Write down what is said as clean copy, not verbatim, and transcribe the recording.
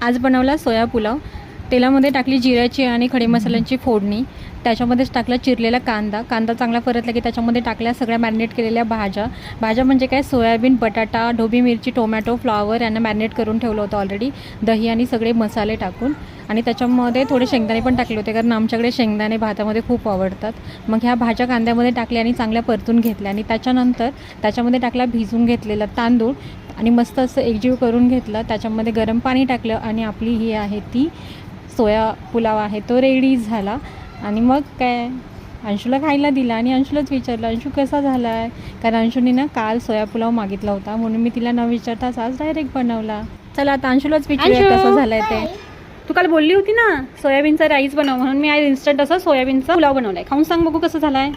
आज बनवला सोया पुलाव. तेलामध्ये टाकली जिऱ्याची आणि खडे मसाल्यांची फोडणी. त्याच्यामध्येच टाकला चिरलेला कांदा चांगला परतला की त्याच्यामध्ये टाकल्या सगळ्या मॅरिनेट केलेल्या भाज्या म्हणजे काय, सोयाबीन, बटाटा, ढोबळी मिरची, टोमॅटो, फ्लॉवर यांना मॅरिनेट करून ठेवलं होतं ऑलरेडी, दही आणि सगळे मसाले टाकून. आणि त्याच्यामध्ये थोडे शेंगदाणे पण टाकले होते, कारण आमच्याकडे शेंगदाणे भातामध्ये खूप आवडतात. मग ह्या भाज्या कांद्यामध्ये टाकल्या आणि चांगल्या परतून घेतल्या. आणि त्याच्यानंतर त्याच्यामध्ये टाकला भिजून घेतलेला तांदूळ आणि मस्त असं एकजीव करून घेतलं. त्याच्यामध्ये गरम पाणी टाकलं आणि आपली ही आहे ती सोया पुलाव आहे तो रेडी झाला. आणि मग काय, अंशूला खायला दिला आणि अंशूलाच विचारलं अंशू कसा झाला आहे, कारण अंशूने ना काल सोया पुलाव मागितला होता, म्हणून मी तिला न विचारताच आज डायरेक्ट बनवला. चला आता अंशूलाच विचारूया कसं झालं आहे ते. तू काल बोलली होती ना सोयाबीनचा राईस बनव म्हणून, मी आज इन्स्टंट असा सोयाबीनचा पुलाव बनवलाय. खाऊन सांग बघू कसं झालाय.